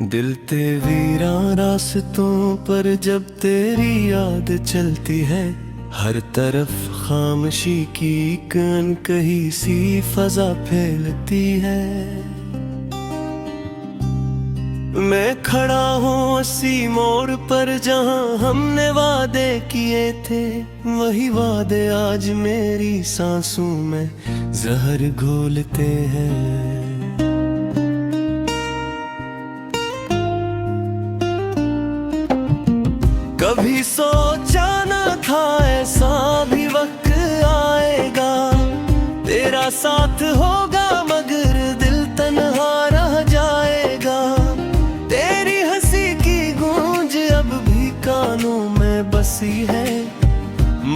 दिल ते वीरां रास्तों पर जब तेरी याद चलती है, हर तरफ खामोशी की एक अनकही सी फजा फैलती है। मैं खड़ा हूँ उसी मोड़ पर जहाँ हमने वादे किए थे, वही वादे आज मेरी सांसों में जहर घोलते हैं। कभी सोचा न था ऐसा भी वक्त आएगा, तेरा साथ होगा मगर दिल तन्हा रह जाएगा। तेरी हंसी की गूंज अब भी कानों में बसी है,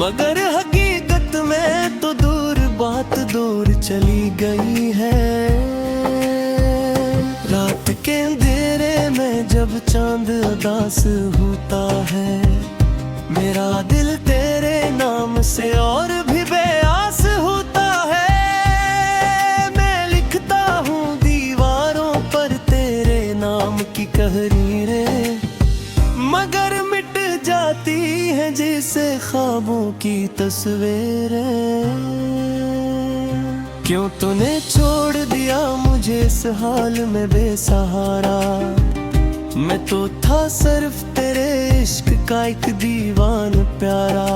मगर हकीकत में तो दूर बात दूर चली गई है। रात के अंधेरे में जब चांद उदास होता है, मेरा दिल तेरे नाम से और भी बेआस होता है। मैं लिखता हूँ दीवारों पर तेरे नाम की कहानियाँ, मगर मिट जाती है जैसे ख्वाबों की तस्वीरें। क्यों तूने छोड़ दिया मुझे इस हाल में बेसहारा, मैं तो था सिर्फ तेरे इश्क का एक दीवान प्यारा।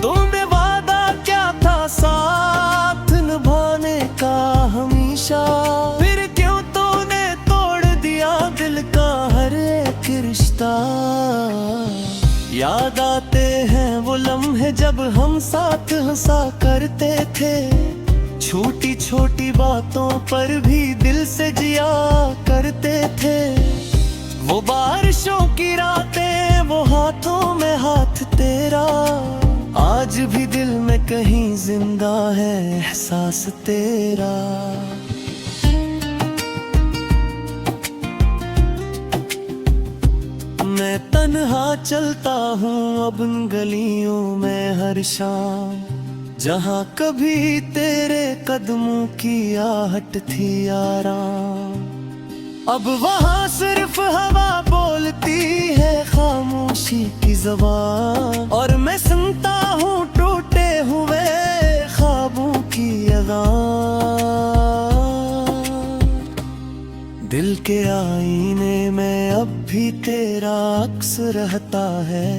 तूने वादा क्या था साथ निभाने का हमेशा, फिर क्यों तूने तोड़ दिया दिल का हर एक रिश्ता। याद आते हैं वो लम्हे जब हम साथ हंसा करते थे, छोटी छोटी बातों पर भी दिल से जिया करते थे। वो बारिशों की रातें, वो हाथों में हाथ तेरा, आज भी दिल में कहीं जिंदा है एहसास तेरा। मैं तन्हा चलता हूँ अब इन गलियों में हर शाम, जहाँ कभी तेरे कदमों की आहट थी आराम। अब वहाँ सिर्फ हवा बोलती है खामोशी की ज़बान, और मैं सुनता हूँ टूटे हुए ख्वाबों की अज़ान। दिल के आईने में अब भी तेरा अक्स रहता है,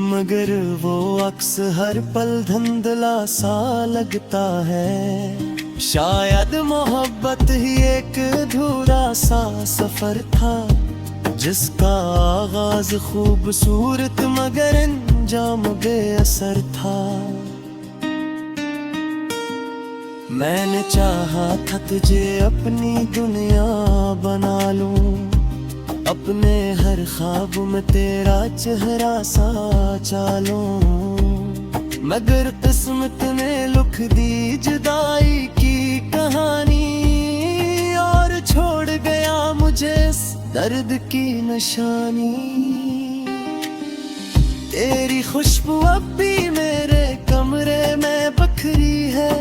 मगर वो अक्स हर पल धुंधला सा लगता है। शायद मोहब्बत ही एक अधूरा सा सफर था, जिसका आगाज खूबसूरत मगर अंजाम बेअसर था। मैंने चाहा था तुझे अपनी दुनिया बना लूं, अपने हर ख्वाब में तेरा चेहरा सा चालूं, मगर किस्मत ने लिख दी जुदाई की कहानी, और छोड़ गया मुझे इस दर्द की निशानी। तेरी खुशबू अब भी मेरे कमरे में बखरी है,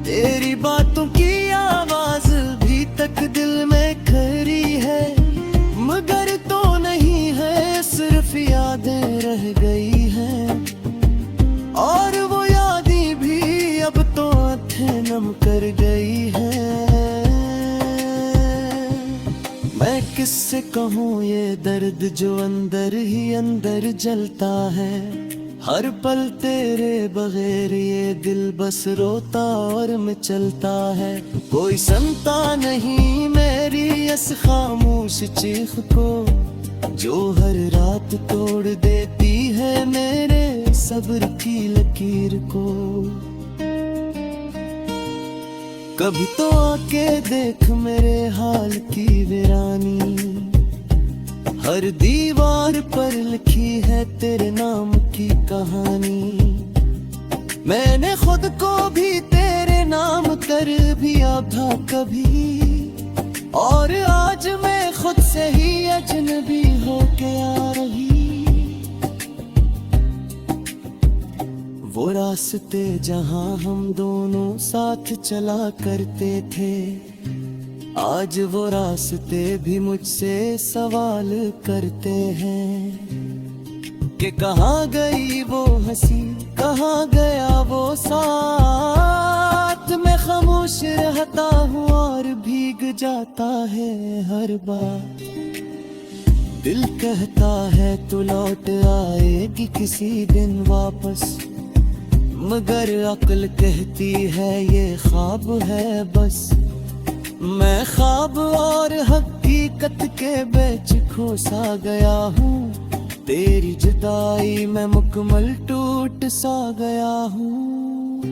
तेरी बातों की आवाज भी तक दिल में खरी है, मगर तो नहीं है सिर्फ यादें रह गई हैं, और वो यादें भी अब तो आंखें नम कर गई हैं। मैं किससे कहूँ ये दर्द जो अंदर ही अंदर जलता है, हर पल तेरे बगैर ये दिल बस रोता और मचलता है। कोई सुनता नहीं मेरी इस खामोश चीख को, जो हर रात तोड़ देती है मेरे सब्र की लकीर को। कभी तो आके देख मेरे हाल की वीरानी, हर दीवार पर लिखी है तेरे नाम की कहानी। मैंने खुद को भी तेरे नाम कर दिया था कभी, और आज मैं खुद से ही अजनबी होके आ रही। वो रास्ते जहाँ हम दोनों साथ चला करते थे, आज वो रास्ते भी मुझसे सवाल करते हैं कि कहाँ गई वो हंसी, कहाँ गया वो साथ। मैं खामोश रहता हूँ और भीग जाता है हर बार। दिल कहता है तू लौट आएगी किसी दिन वापस, मगर अक्ल कहती है ये ख्वाब है बस। मैं ख्वाब और हकीकत के बीच खोसा गया हूँ, तेरी जुदाई में मुकम्मल टूट सा गया हूँ।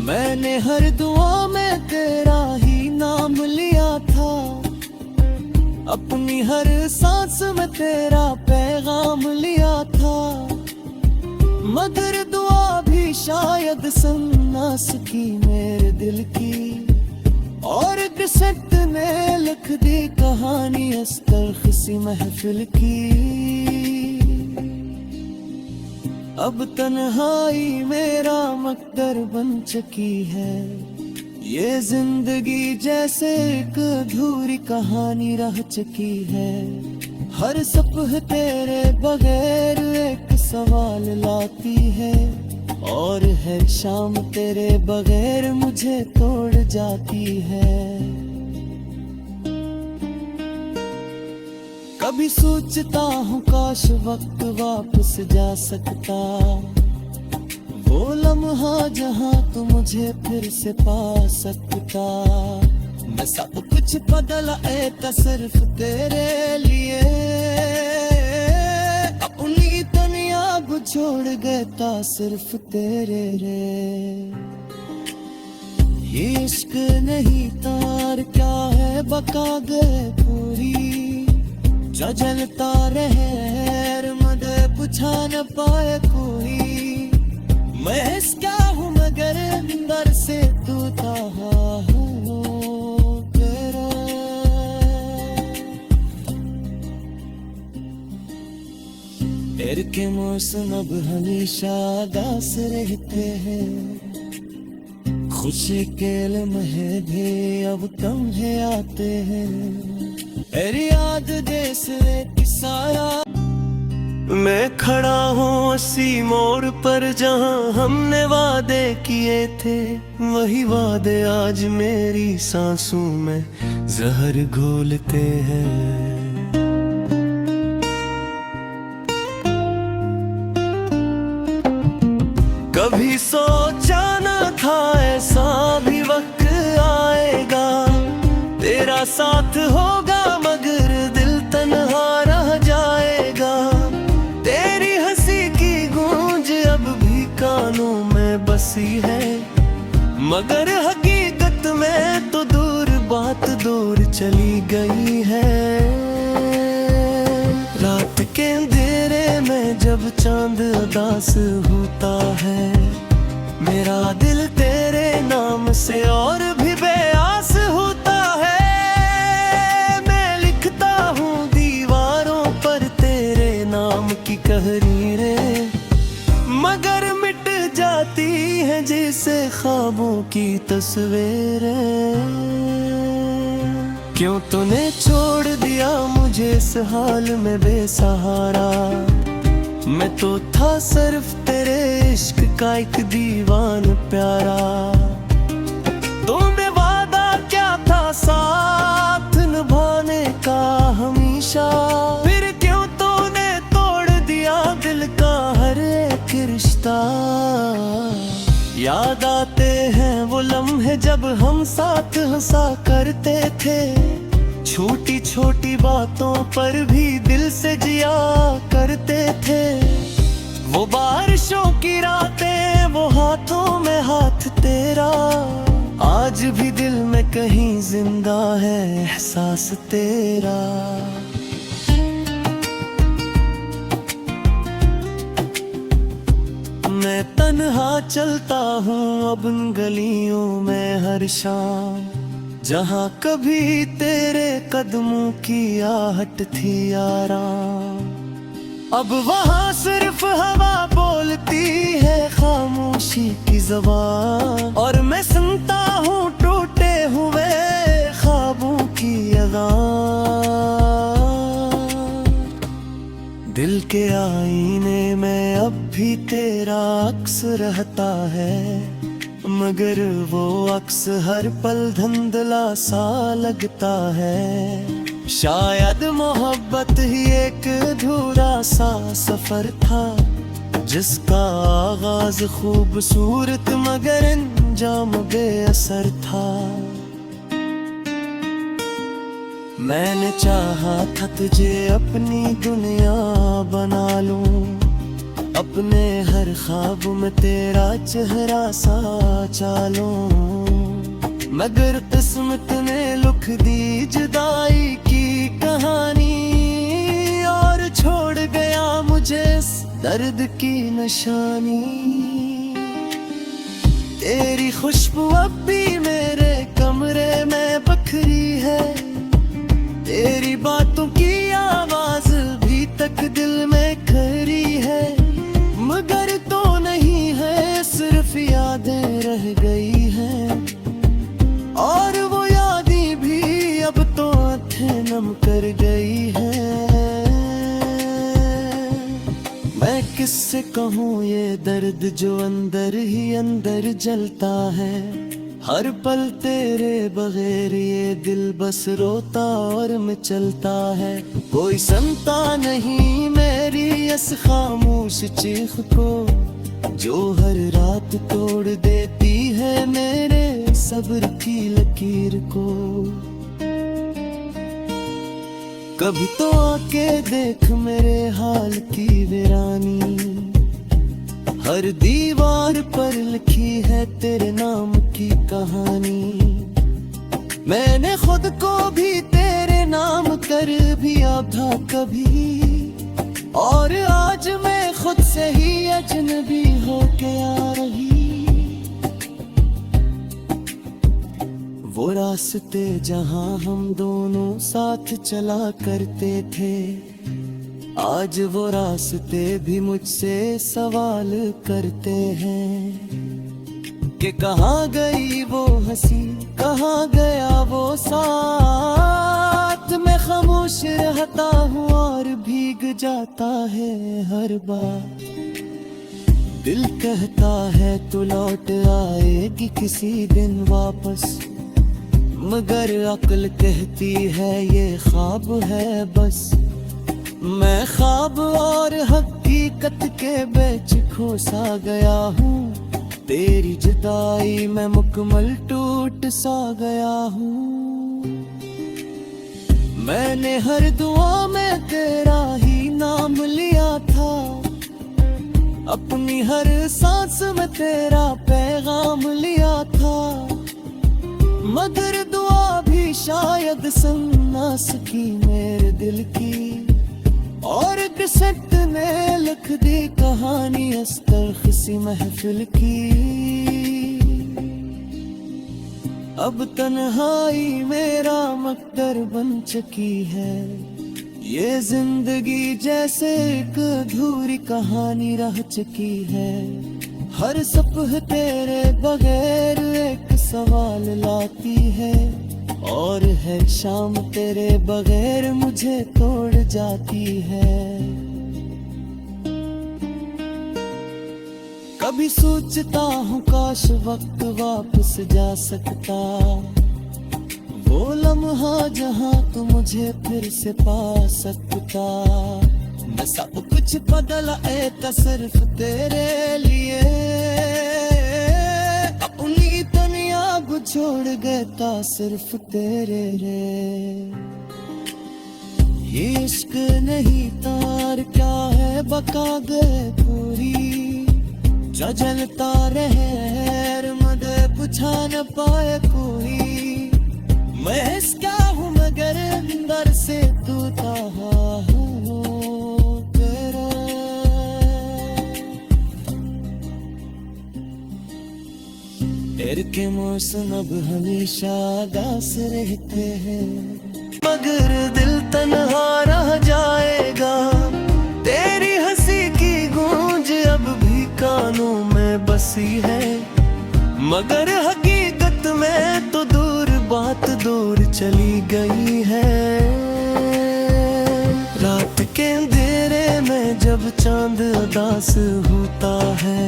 मैंने हर दुआ में तेरा ही नाम लिया था, अपनी हर सांस में तेरा पैगाम लिया था, मगर दुआ भी शायद सुन ना सकी मेरे दिल की। और किस्मत ने लिख दी कहानी अस्तर सी महफिल की। अब तन्हाई मेरा मकदर बन चुकी है, ये जिंदगी जैसे एक अधूरी कहानी रह चुकी है। हर सुबह तेरे बगैर एक सवाल लाती है, और हर शाम तेरे बगैर मुझे तोड़ जाती है। कभी सोचता हूँ काश वक्त वापस जा सकता, वो लम्हा जहाँ तू मुझे फिर से पा सकता। मैं सब कुछ बदल ऐता सिर्फ तेरे लिए, अपनी दुनिया को छोड़ गया सिर्फ तेरे रे। ये इश्क नहीं तार क्या है बका गए पूरी, जो जलता रहे मदद बुझा न पाए कोई। मैं इसका हूँ मगर अंदर से तू तेरा। तेरे के मौसम अब हमेशा दास रहते हैं, खुशी के लम्हे भी अब कम है आते हैं। तेरी याद देश की साया, मैं खड़ा हूँ उसी मोड़ पर जहाँ हमने वादे किए थे। वही वादे आज मेरी सांसों में जहर घोलते हैं। कभी सोचा न था ऐसा भी वक्त आएगा, तेरा साथ होगा मगर दिल तन्हा रह जाएगा। तेरी हंसी की गूंज अब भी कानों में बसी है, मगर हकीकत में तो दूर बात दूर चली गई है। रात के अंधेरे में जब चांद उदास होता है, मेरा दिल तेरे नाम से और भी बेआस होता है। मैं लिखता हूँ दीवारों पर तेरे नाम की तहरीरें, मगर मिट जाती है जैसे ख्वाबों की तस्वीरें। क्यों तूने छोड़ दिया मुझे इस हाल में बेसहारा, मैं तो था सिर्फ तेरे इश्क का एक दीवान प्यारा। तूने वादा क्या था साथ निभाने का हमेशा, फिर क्यों तूने तोड़ दिया दिल का हर एक रिश्ता। याद आते हैं वो लम्हे जब हम साथ हंसा करते थे, छोटी छोटी बातों पर भी दिल से जिया करते थे। वो बारिशों की रातें, वो हाथों में हाथ तेरा, आज भी दिल में कहीं जिंदा है एहसास तेरा। मैं तन्हा चलता हूँ अब इन गलियों में हर शाम, जहाँ कभी तेरे कदमों की आहट थी आराम। अब वहाँ सिर्फ हवा बोलती है खामोशी की ज़बान, और मैं सुनता हूँ टूटे हुए पैगाम। दिल के आईने में अब भी तेरा अक्स रहता है, मगर वो अक्स हर पल धुंधला सा लगता है। शायद मोहब्बत ही एक अधूरा सा सफर था, जिसका आगाज खूबसूरत मगर अंजाम बेअसर था। मैंने चाहा था तुझे अपनी दुनिया बना लूं, अपने हर ख्वाब में तेरा चेहरा सा चालूं, मगर किस्मत ने लिख दी जुदाई की कहानी, और छोड़ गया मुझे इस दर्द की निशानी। तेरी खुशबू अब भी मेरे कमरे में बखरी है, तेरी बातों की आवाज भी तक दिल में खरी है, मगर तो नहीं है, सिर्फ यादें रह गई हैं, और वो यादें भी अब तो आंखें नम कर गई हैं। मैं किससे कहूँ ये दर्द जो अंदर ही अंदर जलता है, हर पल तेरे बगैर ये दिल बस रोता और मचलता है। कोई सुनता नहीं मेरी इस खामोश चीख को, जो हर रात तोड़ देती है मेरे सब्र की लकीर को। कभी तो आके देख मेरे हाल की वीरानी, हर दीवार पर लिखी है तेरे नाम की कहानी। मैंने खुद को भी तेरे नाम कर दिया था कभी, और आज मैं खुद से ही अजनबी होके आ रही। वो रास्ते जहां हम दोनों साथ चला करते थे, आज वो रास्ते भी मुझसे सवाल करते हैं कि कहाँ गई वो हंसी, कहाँ गया वो साथ। मैं खामोश रहता हूँ और भीग जाता है हर बार। दिल कहता है तू लौट आएगी किसी दिन वापस, मगर अक्ल कहती है ये ख्वाब है बस। मैं ख्वाब और हकीकत के बीच खोसा गया हूँ, तेरी जुदाई में मुकम्मल टूट सा गया हूँ। मैंने हर दुआ में तेरा ही नाम लिया था, अपनी हर सांस में तेरा पैगाम लिया था, मगर दुआ भी शायद सुन ना सकी मेरे दिल की, और किस्मत ने लिख दी कहानी इस तल्ख सी महफिल की। अब तन्हाई मेरा मकदर बन चुकी है, ये जिंदगी जैसे एक अधूरी कहानी रह चुकी है। हर सुबह तेरे बगैर एक सवाल लाती है, और है शाम तेरे बगैर मुझे तोड़ जाती है। कभी सोचता हूँ काश वक्त वापस जा सकता, वो लम्हा जहाँ तू मुझे फिर से पा सकता। मैं सब कुछ बदला था सिर्फ तेरे लिए, अपनी दुनिया को छोड़ गया सिर्फ तेरे रे। ये इश्क नहीं तार क्या है बका गए पूरी, जो जलता रहे मदे बुझा न पाए कोई। मैं इसका हूँ मगर अंदर से तू तहा हूँ तेरा। तेरे के मौसम अब हमेशा दास रहते हैं, मगर दिल तन्हा रह जाएगा। तेरी हंसी की गूंज अब भी कानों में बसी है, मगर हकीकत में तो दूर बात दूर चली गई है। रात के अंधेरे में जब चांद उदास होता है,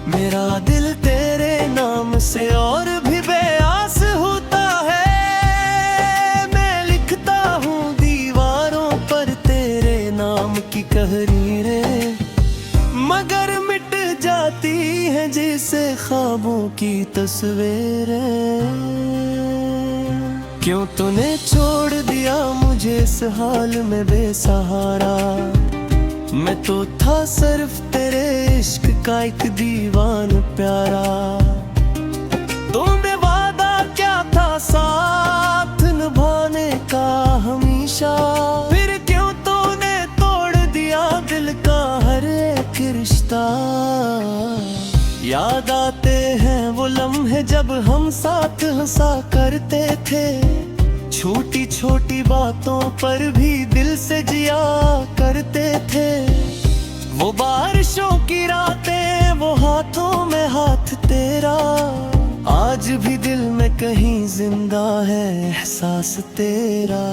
मेरा दिल तेरे नाम से और भी बेआस होता है। मैं लिखता हूँ दीवारों पर तेरे नाम की तहरीरें, मगर मिट जाती है जैसे ख्वाबों की तस्वीरें। क्यों तूने छोड़ दिया मुझे इस हाल में बेसहारा, मैं तो था सिर्फ तेरे इश्क का एक दीवान प्यारा। तुमने वादा क्या था साथ निभाने का हमेशा, फिर क्यों तूने तोड़ दिया दिल का हर एक रिश्ता। याद आते हैं वो लम्हे जब हम साथ हंसा करते थे, छोटी छोटी बातों पर भी दिल से जिया करते थे। वो बारिशों की रातें, वो हाथों में हाथ तेरा, आज भी दिल में कहीं जिंदा है एहसास तेरा।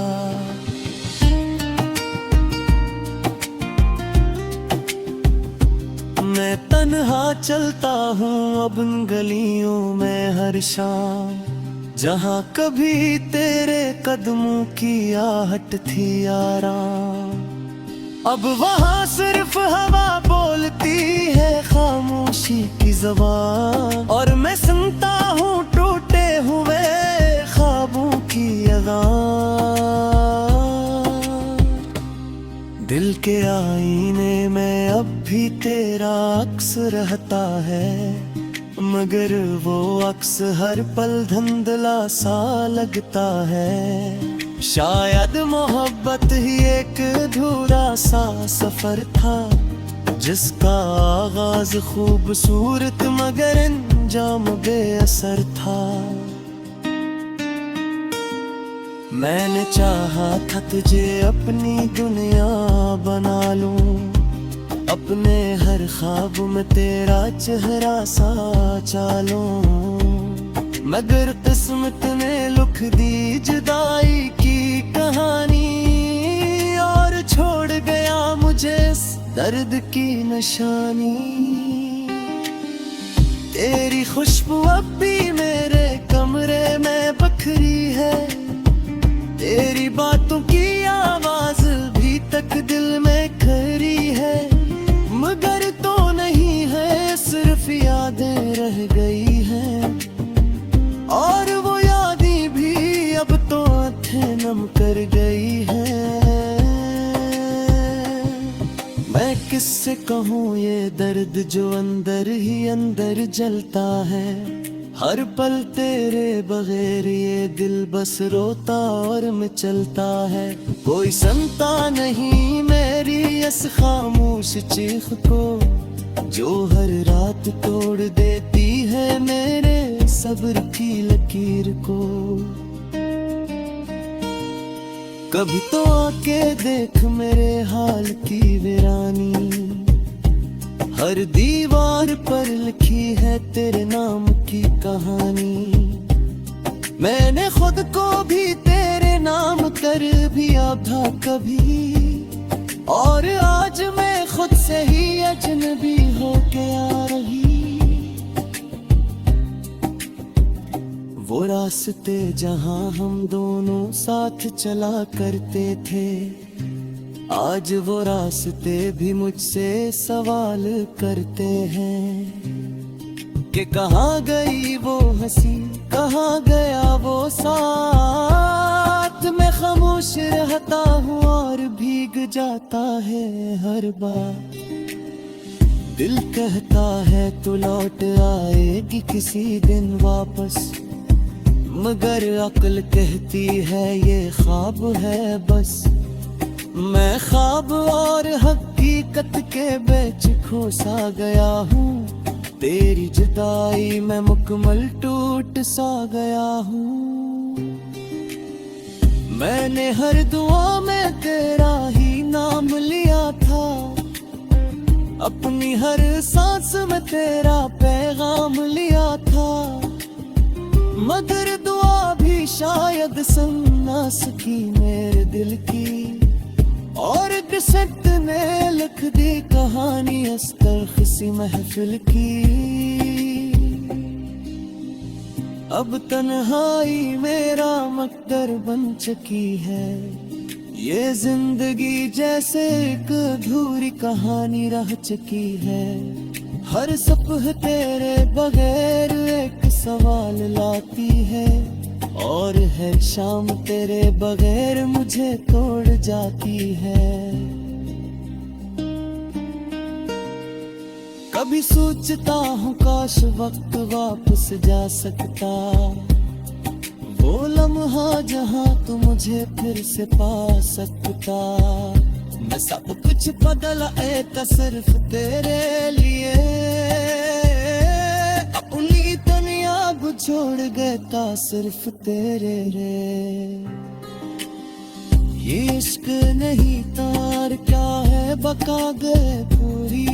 मैं तन्हा चलता हूँ अब इन गलियों में हर शाम, जहाँ कभी तेरे कदमों की आहट थी आराम। अब वहाँ सिर्फ हवा बोलती है खामोशी की ज़बान, और मैं सुनता हूँ टूटे हुए ख्वाबों की अज़ान। दिल के आईने में अब भी तेरा अक्स रहता है, मगर वो अक्स हर पल धुंधला सा लगता है। शायद मोहब्बत ही एक अधूरा सा सफर था, जिसका आगाज खूबसूरत मगर अंजाम बेअसर था। मैंने चाहा था तुझे अपनी दुनिया बना लूं, अपने हर ख्वाब में तेरा चेहरा सा चालूं, मगर किस्मत ने लिख दी जुदाई की कहानी, और छोड़ गया मुझे इस दर्द की निशानी। तेरी खुशबू अब भी मेरे कमरे में बखरी है, तेरी बातों की आवाज भी तक दिल में खरी है, मगर तो नहीं है सिर्फ यादें रह गई हैं, और वो यादें भी अब तो आंखें नम कर गई हैं। मैं किससे कहूँ ये दर्द जो अंदर ही अंदर जलता है, हर पल तेरे बगैर ये दिल बस रोता और मचलता है। कोई सुनता नहीं मेरी इस खामोश चीख को, जो हर रात तोड़ देती है मेरे सब्र की लकीर को। कभी तो आके देख मेरे हाल की वीरानी, हर दीवार पर लिखी है तेरे नाम की कहानी। मैंने खुद को भी तेरे नाम कर दिया था कभी, और आज मैं खुद से ही अजनबी होके आ रही। वो रास्ते जहां हम दोनों साथ चला करते थे, आज वो रास्ते भी मुझसे सवाल करते हैं कि कहाँ गई वो हंसी, कहाँ गया वो साथ। मैं खामोश रहता हूँ और भीग जाता है हर बार। दिल कहता है तू लौट आएगी किसी दिन वापस, मगर अक्ल कहती है ये ख्वाब है बस। मैं ख्वाब और हकीकत के बीच खोसा गया हूँ, तेरी जुदाई में मुकम्मल टूट सा गया हूँ। मैंने हर दुआ में तेरा ही नाम लिया था, अपनी हर सांस में तेरा पैगाम लिया था, मगर दुआ भी शायद सुन ना सकी मेरे दिल की, और किस्मत ने लिख दी कहानी इस तल्ख सी महफिल की। अब तन्हाई मेरा मकदर बन चुकी है, ये जिंदगी जैसे एक अधूरी कहानी रह चुकी है। हर सुबह तेरे बगैर एक सवाल लाती है, और है शाम तेरे बगैर मुझे तोड़ जाती है। कभी सोचता हूँ काश वक्त वापस जा सकता, वो लम्हा जहाँ तू मुझे फिर से पा सकता। मैं सब कुछ बदला था सिर्फ तेरे लिए, अपनी दुनिया छोड़ गया सिर्फ तेरे रे। ये इश्क नहीं तार क्या है बका गए पूरी,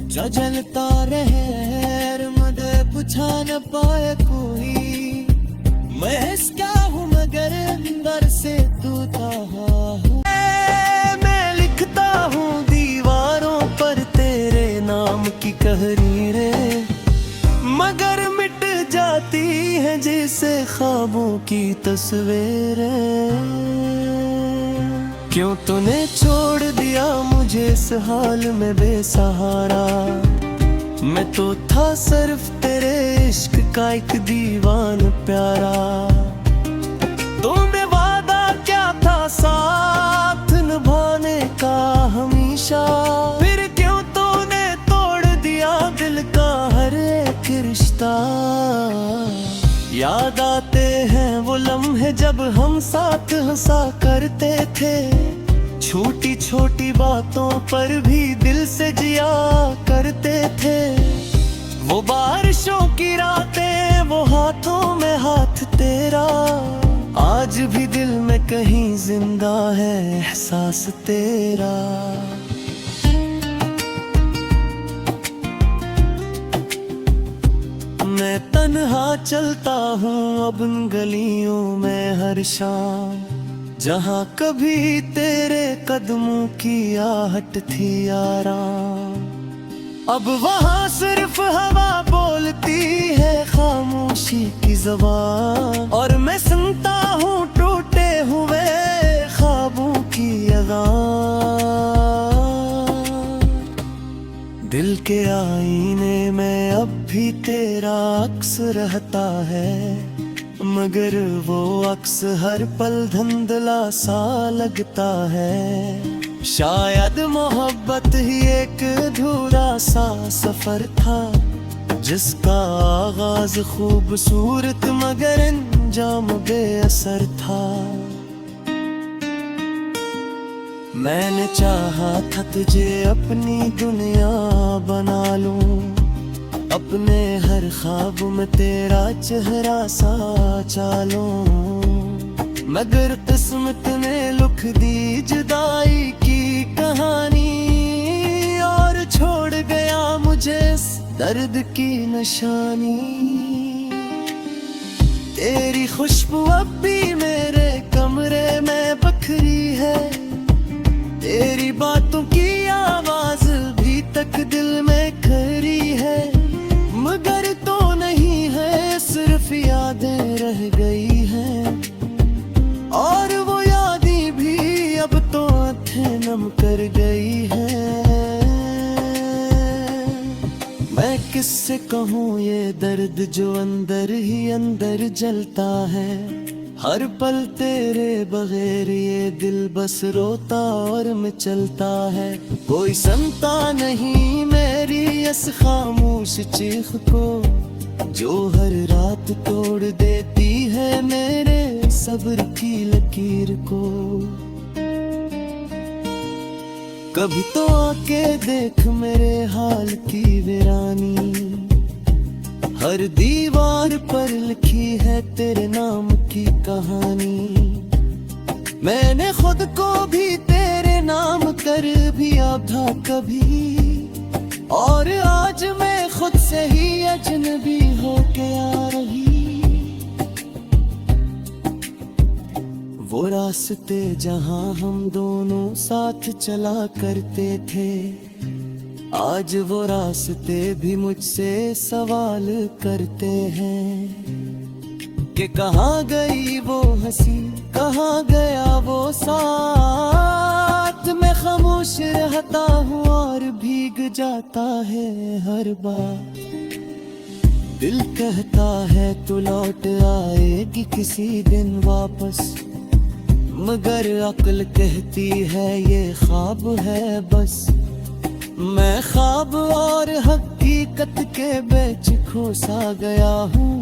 जो जलता रहे मदद बुझा न पाए कोई। मैं क्या हूँ मगर अंदर से तू था। मैं लिखता हूँ दीवारों पर तेरे नाम की कहानियाँ, मगर मिट जाती है जैसे ख्वाबों की तस्वीरें। क्यों तूने छोड़ दिया मुझे इस हाल में बेसहारा, मैं तो था सिर्फ तेरे इश्क का एक दीवान प्यारा। तुम्हें वादा क्या था साथ निभाने का हमेशा, फिर क्यों तूने तोड़ दिया दिल का हर एक रिश्ता। याद आते हैं वो लम्हे जब हम साथ हंसा करते थे, छोटी छोटी बातों पर भी दिल से जिया करते थे। वो बारिशों की रातें, वो हाथों में हाथ तेरा, आज भी दिल में कहीं जिंदा है एहसास तेरा। मैं तन्हा चलता हूँ अब इन गलियों में हर शाम, जहाँ कभी तेरे कदमों की आहट थी आराम। अब वहाँ सिर्फ हवा बोलती है खामोशी की ज़बान, और मैं सुनता हूँ टूटे हुए ख्वाबों की अज़ान। दिल के आईने में अब भी तेरा अक्स रहता है, मगर वो अक्स हर पल धुंधला सा लगता है। शायद मोहब्बत ही एक अधूरा सा सफर था, जिसका आगाज खूबसूरत मगर अंजाम बेअसर था। मैंने चाहा था तुझे अपनी दुनिया बना लूं, अपने हर ख्वाब में तेरा चेहरा सा चालूं, मगर किस्मत ने लिख दी जुदाई की कहानी, और छोड़ गया मुझे इस दर्द की निशानी। तेरी खुशबू अब भी मेरे कमरे में बखरी है, तेरी बातों की आवाज भी तक दिल में खरी है, मगर तो नहीं है सिर्फ यादें रह गई हैं, और वो यादें भी अब तो आंखें नम कर गई हैं। मैं किससे कहूँ ये दर्द जो अंदर ही अंदर जलता है, हर पल तेरे बगैर ये दिल बस रोता और मैं चलता है। कोई सुनता नहीं मेरी इस खामोश चीख को, जो हर रात तोड़ देती है मेरे सब्र की लकीर को। कभी तो आके देख मेरे हाल की वीरानी, हर दीवार पर लिखी है तेरे नाम की कहानी। मैंने खुद को भी तेरे नाम कर भी आधा कभी, और आज मैं खुद से ही अजनबी होके आ रही। वो रास्ते जहां हम दोनों साथ चला करते थे, आज वो रास्ते भी मुझसे सवाल करते हैं कि कहाँ गई वो हंसी, कहाँ गया वो साथ। मैं खामोश रहता हूँ और भीग जाता है हर बार। दिल कहता है तू लौट आएगी किसी दिन वापस, मगर अक्ल कहती है ये ख्वाब है बस। मैं ख्वाब और हकीकत के बीच खोसा गया हूँ,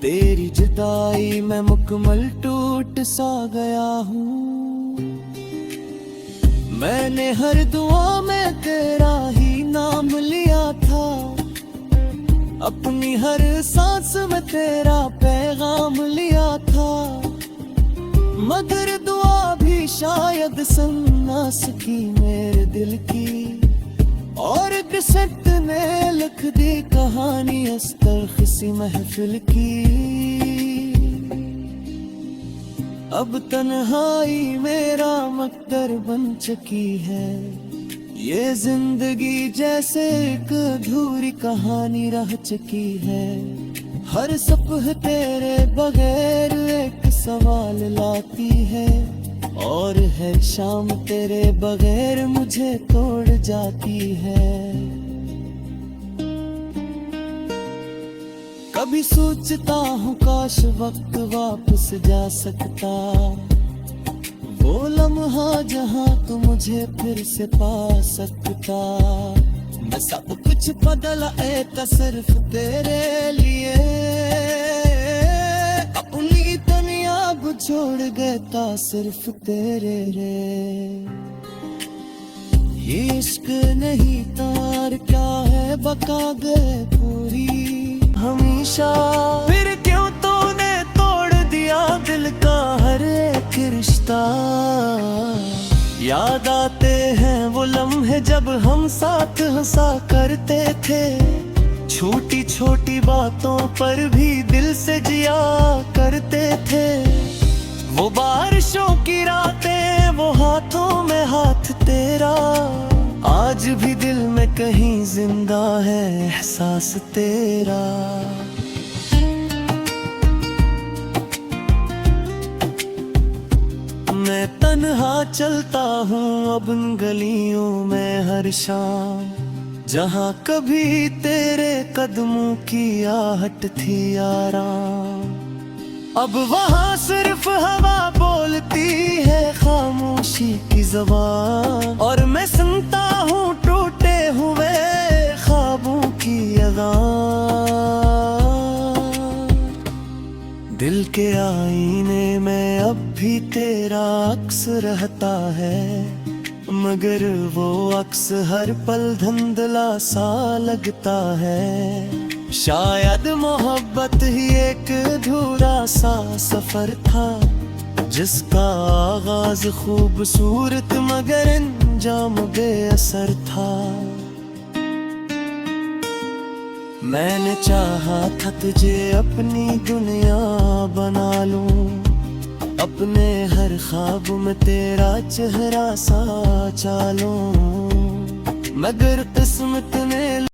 तेरी जुदाई में मुकम्मल टूट सा गया हूँ। मैंने हर दुआ में तेरा ही नाम लिया था, अपनी हर सांस में तेरा पैगाम लिया था, मगर दुआ भी शायद सुन ना सकी मेरे दिल की। और किस्मत ने लिख दी कहानी अस्तर सी महफिल की। अब तन्हाई मेरा मकदर बन चुकी है, ये जिंदगी जैसे एक अधूरी कहानी रह चुकी है। हर सुबह तेरे बगैर एक सवाल लाती है, और हर शाम तेरे बगैर मुझे तोड़ जाती है। कभी सोचता हूँ काश वक्त वापस जा सकता, वो लम्हा जहाँ तू मुझे फिर से पा सकता। मैं सब कुछ बदला था सिर्फ तेरे लिए, अपनी दुनिया अब छोड़ गया सिर्फ तेरे रे। ये इश्क नहीं तार क्या है बका गए पूरी हमेशा। फिर क्यों तूने तोड़ दिया दिल का हर एक रिश्ता। याद आते हैं वो लम्हे जब हम साथ हंसा करते थे, छोटी छोटी बातों पर भी दिल से जिया करते थे। वो बारिशों की रातें, वो हाथों में हाथ तेरा, आज भी दिल में कहीं जिंदा है एहसास तेरा। मैं तन्हा चलता हूँ अब इन गलियों में हर शाम, जहाँ कभी तेरे कदमों की आहट थी आराम। अब वहाँ सिर्फ हवा बोलती है खामोशी की ज़बान, और मैं सुनता हूँ टूटे हुए ख्वाबों की अज़ान। दिल के आईने में अब भी तेरा अक्स रहता है, मगर वो अक्स हर पल धुंधला सा लगता है। शायद मोहब्बत ही एक अधूरा सा सफर था, जिसका आगाज खूबसूरत मगर अंजाम बेअसर था। मैंने चाहा था तुझे अपनी दुनिया बना लूं, अपने हर ख्वाब में तेरा चेहरा सा चालूं, मगर किस्मत ने